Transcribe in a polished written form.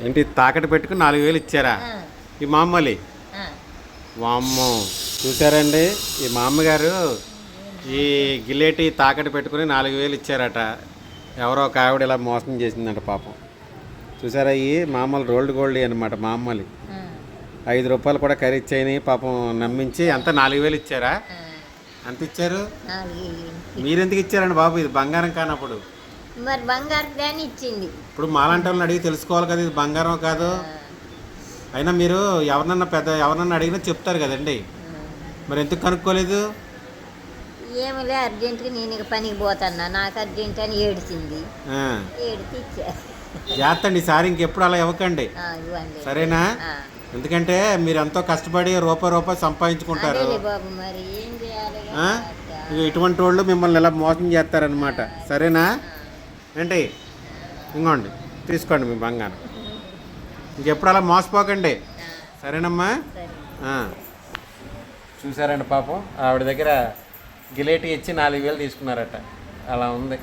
ఏంటి తాకట్టు పెట్టుకుని 4000 ఇచ్చారా? ఈ మామూలు వామ్మో చూసారండి, ఈ మా అమ్మగారు ఈ గిలేటి తాకట్టు పెట్టుకుని 4000 ఇచ్చారట. ఎవరో ఒక ఆవిడ ఇలా మోసం చేసిందంట పాపం. చూసారా, ఈ మామూలు రోల్డ్ గోల్డ్ అనమాట. మామూలు 5 రూపాయలు కూడా ఖరీదు చేయని పాపం నమ్మించి అంతా 4000 ఇచ్చారా? ఎంత ఇచ్చారు? మీరెందుకు ఇచ్చారండి బాబు? ఇది బంగారం కానప్పుడు మరి బంగారం దాన్ని ఇచ్చింది. ఇప్పుడు మాలాంటి వాళ్ళని అడిగి తెలుసుకోవాలి కదా ఇది బంగారం కాదు. అయినా మీరు ఎవరినన్నా అడిగినా చెప్తారు కదండి, మరి ఎందుకు కనుక్కోలేదు? ఏమిలే అర్జెంటుగా నేను ఇక పనికి పోతాన్నా, నాకు అర్జెంట్ అని ఏడిచింది. ఏడిచి ఇచ్చా. జాగ్రత్త అండి, ఈసారి ఇంకెప్పుడు అలా ఇవ్వకండి, సరేనా? ఎందుకంటే మీరు ఎంతో కష్టపడి రూపాయి సంపాదించుకుంటారు. బాబు మరి ఏం చేయాలి? ఇటువంటి వాళ్ళు మిమ్మల్ని ఇలా మోసం చేస్తారనమాట, సరేనా? ఏంటి, ఇంకోండి తీసుకోండి మీ బంగారం. ఇంకెప్పుడు అలా మోసపోకండి, సరేనమ్మా? చూసారండి పాపం, ఆవిడ దగ్గర గిలేటి ఇచ్చి 4000 తీసుకున్నారట. అలా ఉంది.